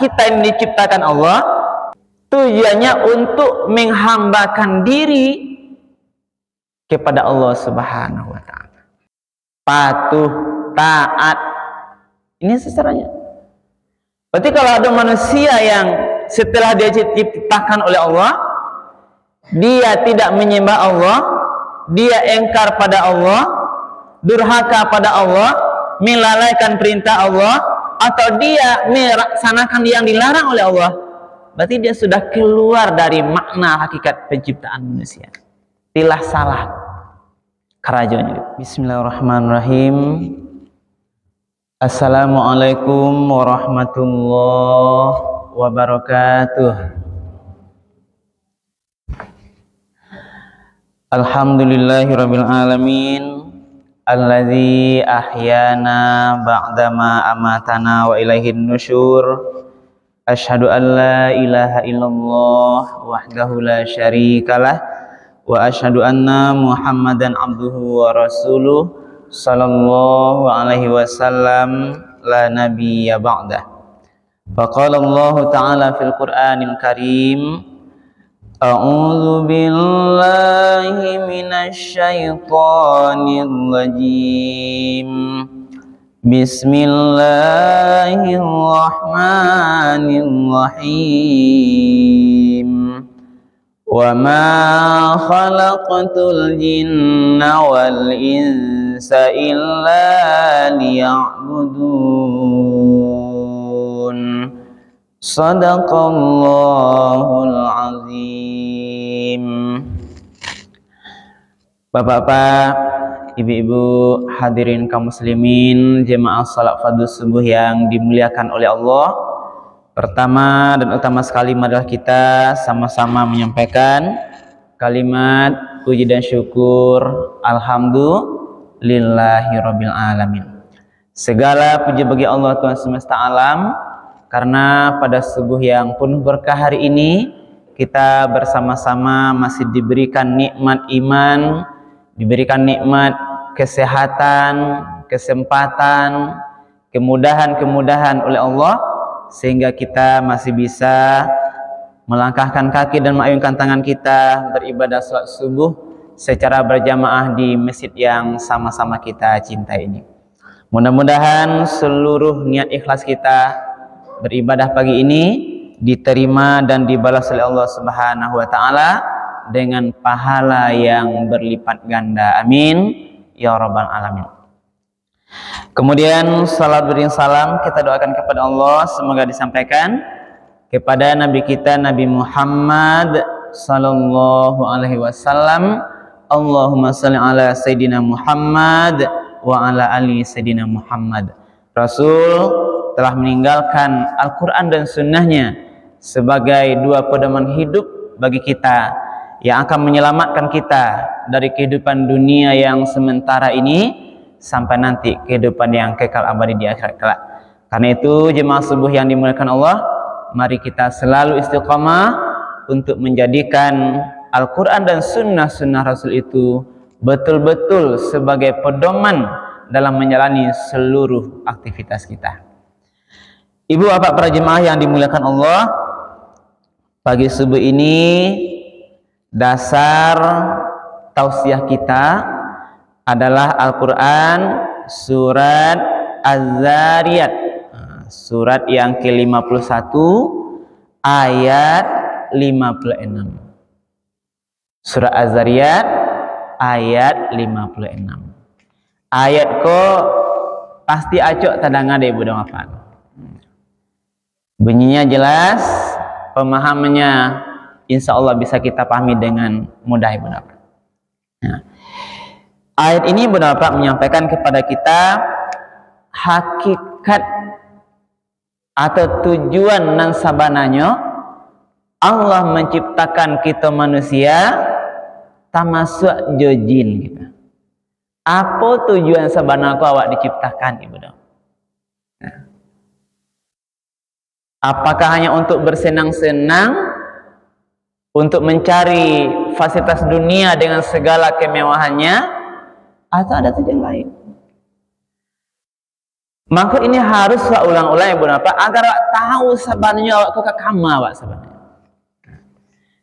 kita ini diciptakan Allah tujuannya untuk menghambakan diri kepada Allah Subhanahu wa taala. Patuh, taat. Ini sasarannya. Berarti kalau ada manusia yang setelah dia diciptakan oleh Allah, dia tidak menyembah Allah, dia engkar pada Allah, durhaka pada Allah, melalaikan perintah Allah, atau dia melaksanakan yang dilarang oleh Allah, berarti dia sudah keluar dari makna hakikat penciptaan manusia. Tilah salah kerajaannya. Bismillahirrahmanirrahim. Assalamualaikum warahmatullahi wabarakatuh. Alhamdulillahirabbil alamin, alladzi ahyana ba'dama amatana wa ilaihin nusyur. Asyhadu an la ilaha illallah wahdahu la syarikalah wa asyhadu anna Muhammadan abduhu wa rasuluh sallallahu alaihi wasallam la nabiyya ba'dah. Faqala Allah ta'ala fil Qur'anil Karim, a'udzu billahi minasy syaithanir rajim. Bismillahirrahmanirrahim. Wa ma khalaqtul jinna wal insa illa liya'budun. Shadaqallahul azim. Bapak-bapak, ibu-ibu, hadirin kaum muslimin, jemaah salat fardhu subuh yang dimuliakan oleh Allah. Pertama dan utama sekali adalah kita sama-sama menyampaikan kalimat puji dan syukur alhamdulillahirabbil alamin. Segala puji bagi Allah Tuhan semesta alam, karena pada subuh yang penuh berkah hari ini kita bersama-sama masih diberikan nikmat iman, diberikan nikmat kesehatan, kesempatan, kemudahan-kemudahan oleh Allah, sehingga kita masih bisa melangkahkan kaki dan mengayunkan tangan kita beribadah salat subuh secara berjamaah di masjid yang sama-sama kita cintai ini. Mudah-mudahan seluruh niat ikhlas kita beribadah pagi ini diterima dan dibalas oleh Allah Subhanahu wa taala dengan pahala yang berlipat ganda. Amin ya rabbal alamin. Kemudian salat beriring salam kita doakan kepada Allah, semoga disampaikan kepada Nabi kita Nabi Muhammad sallallahu alaihi wasallam. Allahumma shalli ala Sayyidina Muhammad wa ala ali Sayyidina Muhammad. Rasul telah meninggalkan Al-Quran dan sunnahnya sebagai dua pedoman hidup bagi kita yang akan menyelamatkan kita dari kehidupan dunia yang sementara ini sampai nanti kehidupan yang kekal abadi di akhirat kelak. Karena itu jemaah subuh yang dimuliakan Allah, mari kita selalu istiqamah untuk menjadikan Al-Quran dan sunnah-sunnah Rasul itu betul-betul sebagai pedoman dalam menjalani seluruh aktivitas kita. Ibu bapak para jemaah yang dimuliakan Allah, pagi subuh ini dasar tausiah kita adalah Al-Quran surat Az-Zariyat, surat yang ke-51 ayat 56. Surat Az-Zariyat ayat 56. Ayat kok pasti acok tadanga deh ibu dong apa? Bunyinya jelas, pemahamannya insya Allah bisa kita pahami dengan mudah ibu bapak. Nah, ayat ini ibu bapak menyampaikan kepada kita hakikat atau tujuan nan sabananya Allah menciptakan kita manusia termasuk jin gitu. Apa tujuan sabana ku awak diciptakan ibu dong? Nah, apakah hanya untuk bersenang-senang, untuk mencari fasilitas dunia dengan segala kemewahannya, atau ada tujuan lain? Maka ini harus ulang-ulang ibu apa agar awak tahu sebenarnya awak kok kama awak sebenarnya.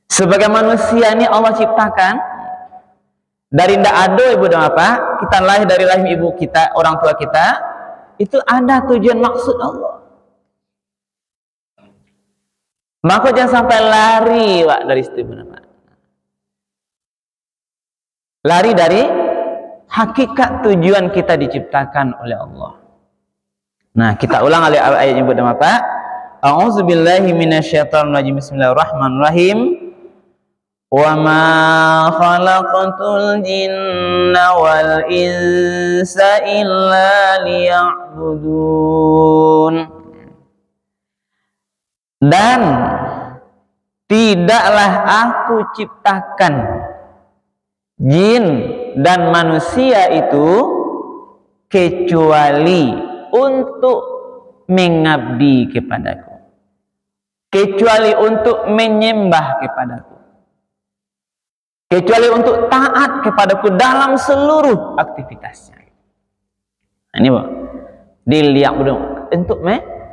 Sebagai manusia ini Allah ciptakan dari ndak ada ibu apa kita lahir dari rahim ibu kita, orang tua kita itu ada tujuan maksud Allah. Maka jangan sampai lari wak dari situ ibu apa. Lari dari hakikat tujuan kita diciptakan oleh Allah. Nah, kita ulang ayatnya ibu apa? A'udzubillahi minasyaitonirrajim. Bismillahirrahmanirrahim. Wa ma khalaqatul jinna wal insa illa liya'budun. Dan tidaklah aku ciptakan jin dan manusia itu kecuali untuk mengabdi kepadaku, kecuali untuk menyembah kepadaku, kecuali untuk taat kepadaku dalam seluruh aktivitasnya. Nah, ini bu, dilihat untuk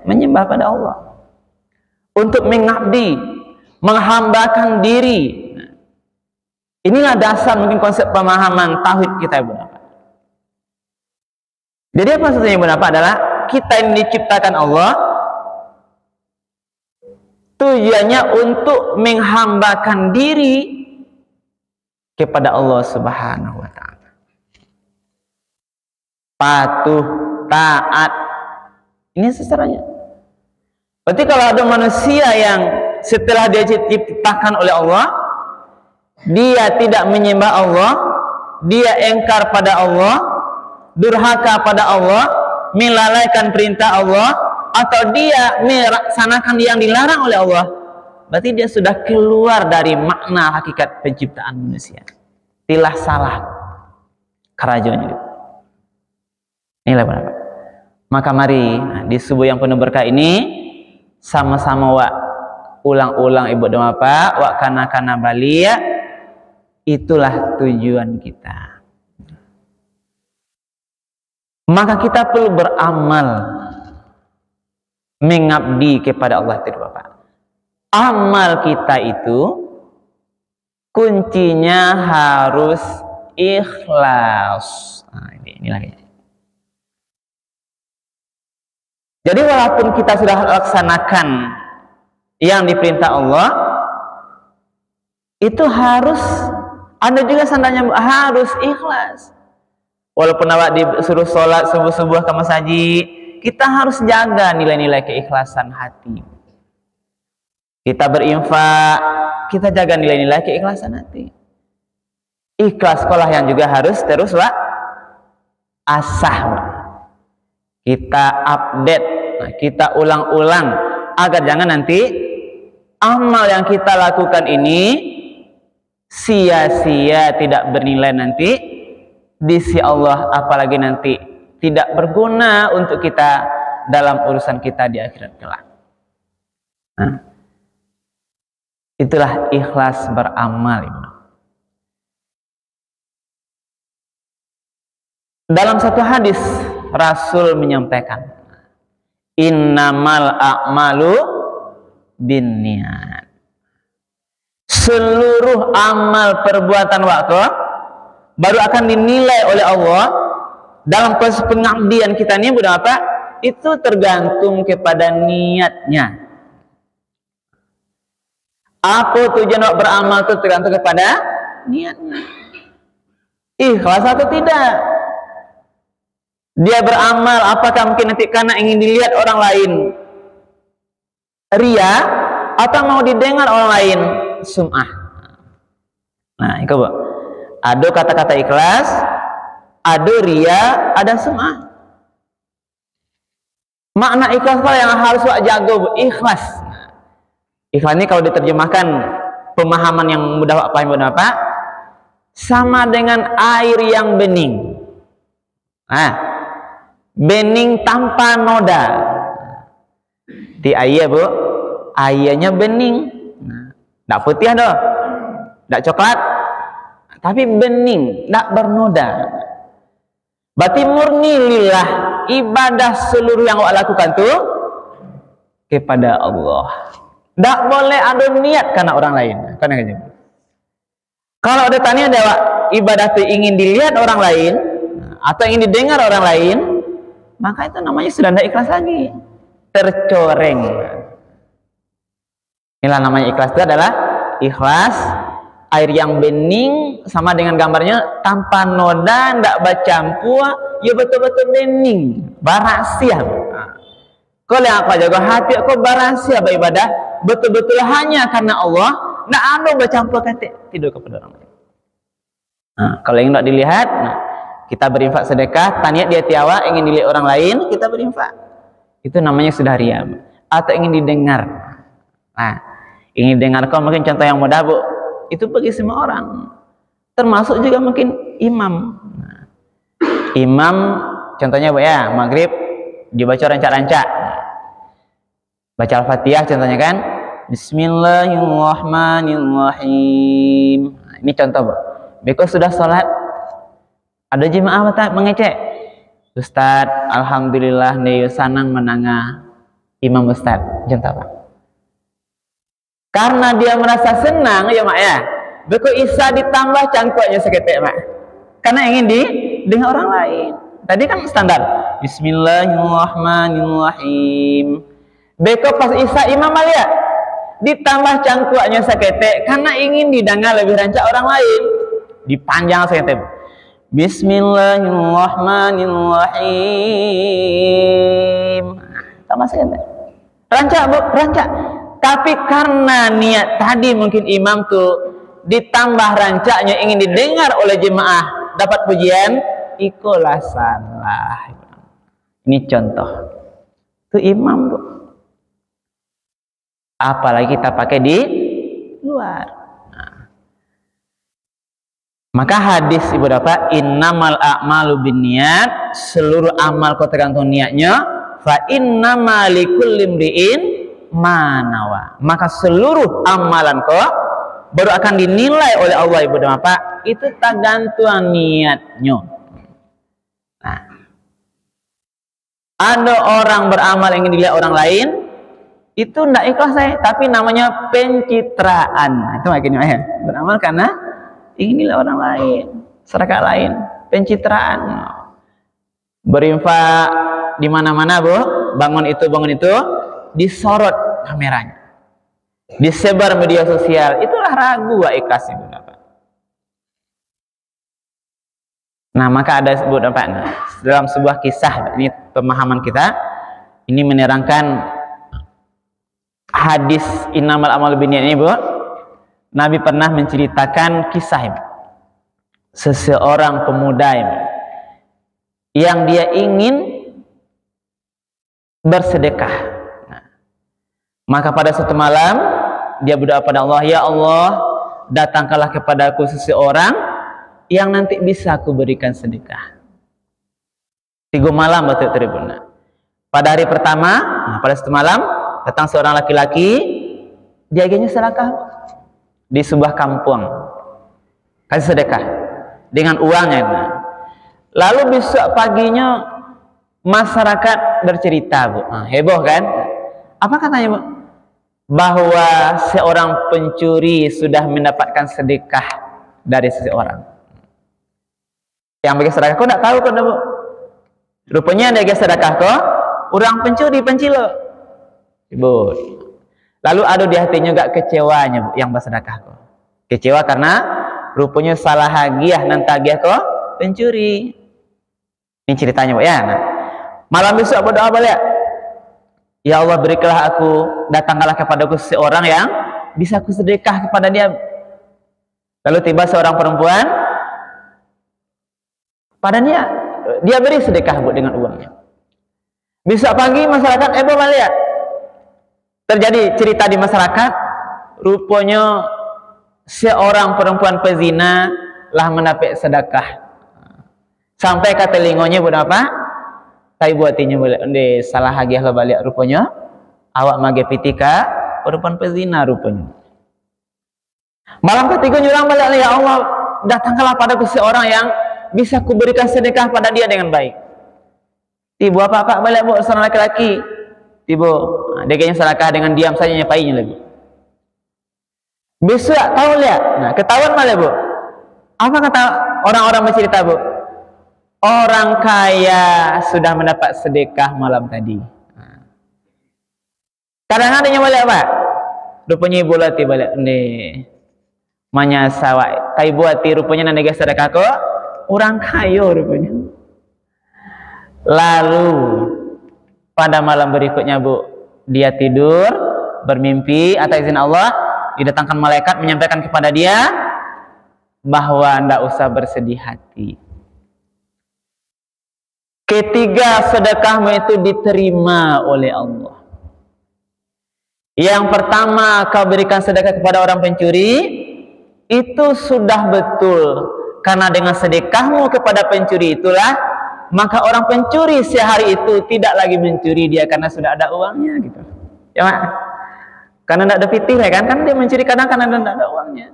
menyembah pada Allah, untuk mengabdi, menghambakan diri. Inilah dasar mungkin konsep pemahaman tauhid kita ibu bapak. Jadi apa maksudnya ibu bapak adalah kita ini diciptakan Allah tujuannya untuk menghambakan diri kepada Allah Subhanahu wa taala. Patuh, taat. Ini sasarannya. Berarti kalau ada manusia yang setelah dia diciptakan oleh Allah dia tidak menyembah Allah, dia engkar pada Allah, durhaka pada Allah, melalaikan perintah Allah, atau dia melaksanakan yang dilarang oleh Allah, berarti dia sudah keluar dari makna hakikat penciptaan manusia. Tilah salah kerajaan itu. Inilah benar. Maka mari di subuh yang penuh berkah ini sama-sama ulang-ulang ibu doa apa? Wa kana balia. Itulah tujuan kita. Maka kita perlu beramal mengabdi kepada Allah itu Bapak. Amal kita itu kuncinya harus ikhlas. Nah, ini lagi. Jadi walaupun kita sudah laksanakan yang diperintah Allah, itu harus ada juga sandanya harus ikhlas. Walaupun awak disuruh sholat subuh-subuh ke masjid, kita harus jaga nilai-nilai keikhlasan hati. Kita berinfak, kita jaga nilai-nilai keikhlasan hati. Ikhlas sekolah yang juga harus terus asah. Kita update, kita ulang-ulang agar jangan nanti amal yang kita lakukan ini sia-sia, tidak bernilai nanti di sisi Allah, apalagi nanti tidak berguna untuk kita dalam urusan kita di akhirat kelak. Nah, itulah ikhlas beramal. Dalam satu hadis Rasul menyampaikan, innamal a'malu binniyat. Seluruh amal perbuatan waktu baru akan dinilai oleh Allah dalam proses pengabdian kita ini bukan apa? Itu tergantung kepada niatnya. Apa tujuan beramal itu tergantung kepada niatnya. Ikhlas atau tidak? Dia beramal apakah mungkin nanti karena ingin dilihat orang lain, ria, atau mau didengar orang lain, sum'ah. Nah, itu Bu. Ada kata-kata ikhlas, ada ria, ada sum'ah. Makna ikhlas yang harus jaga, Bu, ikhlas. Ikhlas ini kalau diterjemahkan pemahaman yang mudah paham apa? Sama dengan air yang bening. Nah, bening tanpa noda. Di air, Bu, airnya bening. Tidak putih dah, tidak coklat, tapi bening, tidak bernoda. Berarti murni lillah, ibadah seluruh yang awak lakukan tuh kepada Allah. Tak boleh ada niat karena orang lain. Kalau ada tanya ada ibadah itu ingin dilihat orang lain atau ingin didengar orang lain, maka itu namanya sudah tidak ikhlas lagi, tercoreng. Inilah namanya ikhlas, itu adalah ikhlas air yang bening, sama dengan gambarnya tanpa noda, tidak bercampur, ya betul-betul bening, barasia. Kalau yang aku jaga hati aku barasia beribadah betul-betul hanya karena Allah, tidak ada bercampur kata tidur kepada orang lain. Kalau ingin dilihat, kita berinfak sedekah, tanya dia tiawa ingin dilihat orang lain, kita berinfak. Itu namanya sudah riya. Atau ingin didengar. Ingin didengar kau mungkin contoh yang mudah, Bu. Itu bagi semua orang. Termasuk juga mungkin imam. Imam contohnya Bu ya, maghrib dibaca rancak-rancak. Baca Al-Fatihah contohnya kan. Bismillahirrahmanirrahim. Ini contoh Bu. Beko sudah sholat, ada jemaah tak mengecek, Ustaz, alhamdulillah nih sanang menanga imam Ustaz, contoh Pak. Karena dia merasa senang ya Mak ya, beko isa ditambah cangkoknya seketek Mak, karena ingin dengan orang lain. Tadi kan standar Bismillahirrahmanirrahim. Beko pas isa imam alia ditambah cangkoknya seketek karena ingin didengar lebih rancak orang lain. Dipanjang seketek. Bismillahirrahmanirrahim. Tambah seketek. Rancak Bu, rancak. Tapi karena niat tadi mungkin imam tuh ditambah rancaknya ingin didengar oleh jemaah, dapat pujian, ikhlasanlah. Ini contoh. Itu imam Bu. Apalagi kita pakai di luar. Maka hadis Ibu dapat innamal a'malu binniyat, seluruh amal kau tergantung niatnya, fa innamal likulli imri'in ma nawa. Maka seluruh amalan kau baru akan dinilai oleh Allah Ibu dapat, itu tergantung niatnya. Ada orang beramal ingin dilihat orang lain, itu tidak ikhlas tapi namanya pencitraan. Itu maksudnya ya, beramal karena ingin dilihat orang lain, masyarakat lain, pencitraan. Berinfak di mana-mana Bu, bangun itu disorot kameranya, disebar media sosial, itulah ragu ikhlas Ibu dapat. Nah maka ada Ibu dapat dalam sebuah kisah, ini pemahaman kita, ini menerangkan hadis innamal a'malu binniyat ini Bu. Nabi pernah menceritakan kisah seseorang pemuda yang dia ingin bersedekah. Maka pada suatu malam dia berdoa pada Allah, ya Allah, datangkanlah kepadaku seseorang yang nanti bisa aku berikan sedekah. 3 malam betul tribuna. Pada hari pertama, pada suatu malam datang seorang laki-laki, dia ingin sedekah di sebuah kampung, kasih sedekah dengan uangnya. Lalu besok paginya masyarakat bercerita Bu, heboh kan? Apa katanya Bu? Bahwa seorang pencuri sudah mendapatkan sedekah dari seseorang. Yang bagi sedekah kok tidak tahu kan Bu? Rupanya dia bagi sedekah kok orang pencuri pencilo Ibu. Lalu ada di hatinya gak kecewanya Bu, yang bersedekah kok. Kecewa karena rupanya salah hagiah nan tagiah kok pencuri. Ini ceritanya Bu ya. Malam besok berdoa balik. Ya Allah, berikanlah aku, datangkanlah kepadaku seorang yang bisa aku sedekah kepada dia. Lalu tiba seorang perempuan, padanya dia beri sedekah Bu dengan uangnya. Besok pagi masyarakat balik. Terjadi cerita di masyarakat, rupanya seorang perempuan pezina lah mendapat sedekah. Sampai ke telingonya Bu apa? Tai buatinya boleh ende salah hagiah lah balik rupanya. Awak mage pitika perempuan pezina rupanya. Malam ketiga nyurang balik, ya Allah, datangkanlah padaku seorang yang bisa kuberikan sedekah pada dia dengan baik. Tiba apa balik bu seorang laki-laki. Tiba dia kayaknya sedekah dengan diam saja nyapainya lagi. Besok tahu lihat. Nah, ketahuan malah bu. Apa kata orang-orang bercerita bu? Orang kaya sudah mendapat sedekah malam tadi. Kadang-kadang balik apa? Rupanya ibu lati balik nih. Manya sawai. Kai buati rupanya nandega sedekah kok. Orang kaya rupanya. Lalu pada malam berikutnya bu, dia tidur bermimpi atas izin Allah didatangkan malaikat menyampaikan kepada dia bahwa ndak usah bersedih hati. Ketiga sedekahmu itu diterima oleh Allah. Yang pertama kau berikan sedekah kepada orang pencuri, itu sudah betul, karena dengan sedekahmu kepada pencuri itulah maka orang pencuri sehari itu tidak lagi mencuri dia karena sudah ada uangnya gitu. Ya mak? Karena tidak ada fitir ya kan? Karena dia mencuri kadang-kadang tidak ada uangnya.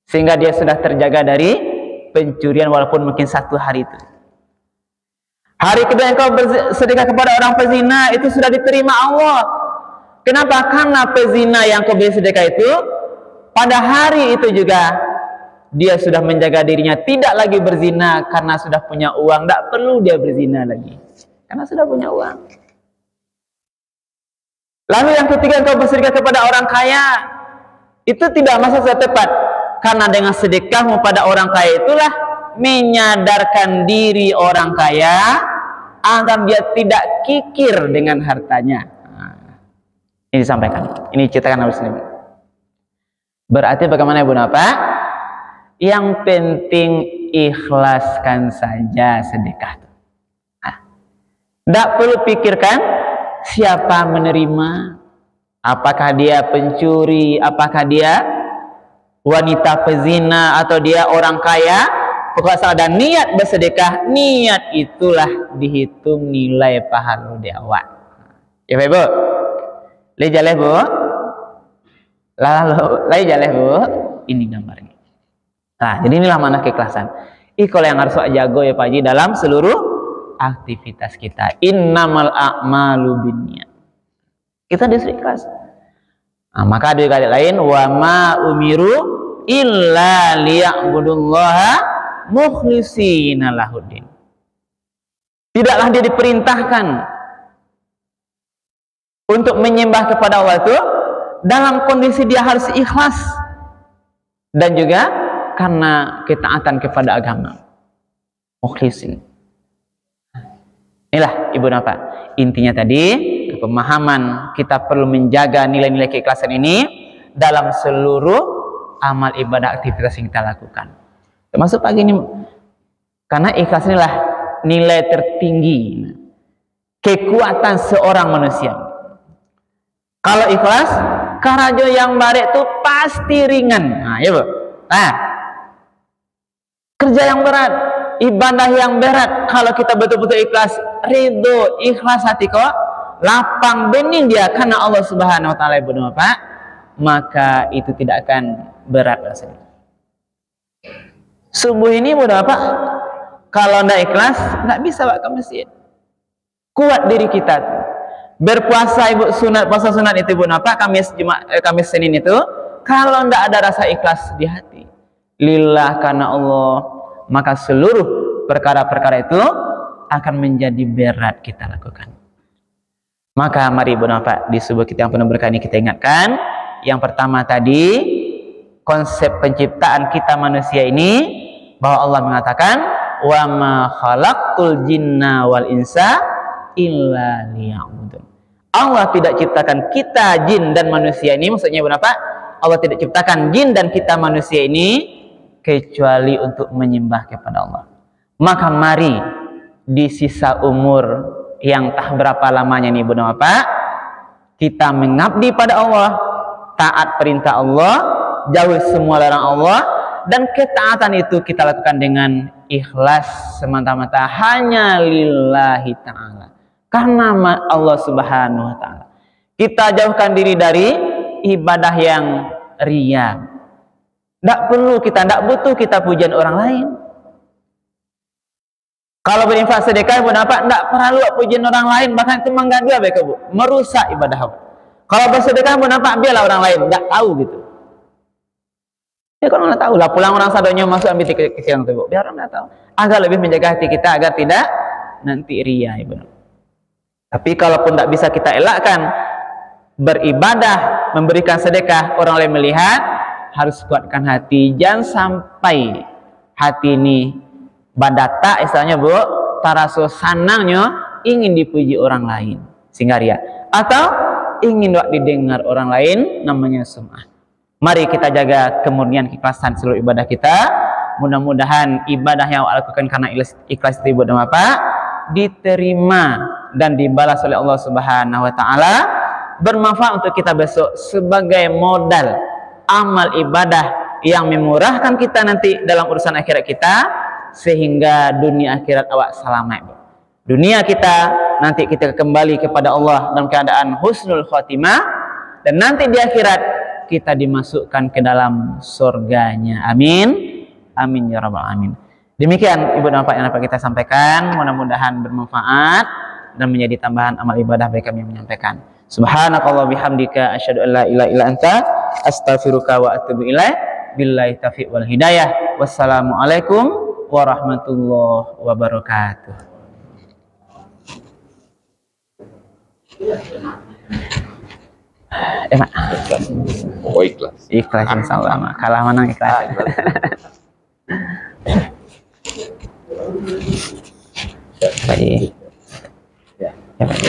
Sehingga dia sudah terjaga dari pencurian walaupun mungkin satu hari itu. Hari kedua yang kau bersedekah kepada orang pezina itu sudah diterima Allah. Kenapa? Karena pezina yang kau beri sedekah itu pada hari itu juga dia sudah menjaga dirinya tidak lagi berzina karena sudah punya uang, tidak perlu dia berzina lagi karena sudah punya uang. Lalu yang ketiga engkau bersedekah kepada orang kaya, itu tidak masuk sudah tepat karena dengan sedekahmu pada orang kaya itulah menyadarkan diri orang kaya agar dia tidak kikir dengan hartanya. Ini disampaikan, ini ceritakan Nabi Sulaiman. Berarti bagaimana Ibu Napa? Yang penting ikhlaskan saja sedekah. Tidak perlu pikirkan siapa menerima, apakah dia pencuri, apakah dia wanita pezina, atau dia orang kaya. Pokoknya ada niat bersedekah, niat itulah dihitung nilai pahala di awal. Ya Ibu, lejaleh Bu, lalu lejaleh Bu, ini gambarnya. Nah, jadi inilah mana keikhlasan. Kalau yang harus jago ya Pak Haji dalam seluruh aktivitas kita. Innamal a'malu binniyat. Kita disuruh ikhlas. Nah, maka ada kali lain wa ma umiru illa liya'budullaha mukhlishina lahuddin. Tidaklah dia diperintahkan untuk menyembah kepada Allah itu dalam kondisi dia harus ikhlas dan juga karena ketaatan kepada agama. Mukhlisin. Inilah Ibu Napa. Intinya tadi pemahaman kita perlu menjaga nilai-nilai keikhlasan ini dalam seluruh amal ibadah aktivitas yang kita lakukan. Termasuk pagi ini, karena ikhlas inilah nilai tertinggi kekuatan seorang manusia. Kalau ikhlas, karajo yang baik itu pasti ringan. Nah, ya Bu. Nah, kerja yang berat, ibadah yang berat, kalau kita betul-betul ikhlas, ridho, ikhlas hati kok, lapang bening dia karena Allah Subhanahu wa taala Ibu Bapak, maka itu tidak akan berat rasanya. Subuh ini Ibu Bapak, kalau tidak ikhlas, tidak bisa Pak ke masjid. Kuat diri kita. Berpuasa Ibu sunat, puasa sunat itu Ibu Bapak, Kamis Senin itu, kalau tidak ada rasa ikhlas di hati, lillah karena Allah, maka seluruh perkara-perkara itu akan menjadi berat kita lakukan. Maka mari Ibu Bapak, di subuh kita yang penuh berkah ini kita ingatkan, yang pertama tadi konsep penciptaan kita manusia ini, bahwa Allah mengatakan wa ma khalaqtul jinna wal insa illa liya'budun. Allah tidak ciptakan kita jin dan manusia ini, maksudnya Ibu Bapak, Allah tidak ciptakan jin dan kita manusia ini kecuali untuk menyembah kepada Allah. Maka mari di sisa umur yang tak berapa lamanya nih Ibu Bapak, kita mengabdi pada Allah, taat perintah Allah, jauh semua larang Allah, dan ketaatan itu kita lakukan dengan ikhlas semata-mata hanya lillahi ta'ala, karena Allah Subhanahu wa ta'ala. Kita jauhkan diri dari ibadah yang riya. Tidak perlu kita, tidak butuh kita pujian orang lain. Kalau berinfak sedekah Ibu Bapak tidak perlu pujian orang lain, bahkan itu mengganggu apa Bu? Merusak ibadah. Kalau bersedekah Ibu Bapak biarlah orang lain tidak tahu gitu. Ya kan orang tahu lah, pulang orang sadonya masuk ambil tiket kecil itu Bu. Biar orang tidak tahu. Agar lebih menjaga hati kita agar tidak nanti ria Ibu. Tapi kalaupun tidak bisa kita elakkan beribadah, memberikan sedekah, orang lain melihat, harus kuatkan hati. Jangan sampai hati ini badata istilahnya Bu, taraso sanangnya ingin dipuji orang lain sehingga ria, atau ingin didengar orang lain, namanya sum'ah. Mari kita jaga kemurnian keikhlasan seluruh ibadah kita. Mudah-mudahan ibadah yang lakukan karena ikhlas itu Ibu dan Bapak diterima dan dibalas oleh Allah Subhanahu wa taala, bermanfaat untuk kita besok sebagai modal amal ibadah yang memurahkan kita nanti dalam urusan akhirat kita, sehingga dunia akhirat awak selamat. Dunia kita nanti kita kembali kepada Allah dalam keadaan husnul khotimah, dan nanti di akhirat kita dimasukkan ke dalam surganya. Amin, amin ya rabbal alamin. Demikian Ibu dan Bapak yang dapat kita sampaikan, mudah-mudahan bermanfaat dan menjadi tambahan amal ibadah bagi kami yang menyampaikan. Subhanakallah bihamdika asyhadu an la ilaha illa anta astaghfiruka wa atubu ilaik. Billahi taufiq wal hidayah. Wassalamualaikum warahmatullahi wabarakatuh. Mak. Oh, ikhlas. Ikhlas insyaallah, Mak. Kalah menang ikhlas. Baik. Ya, Pak.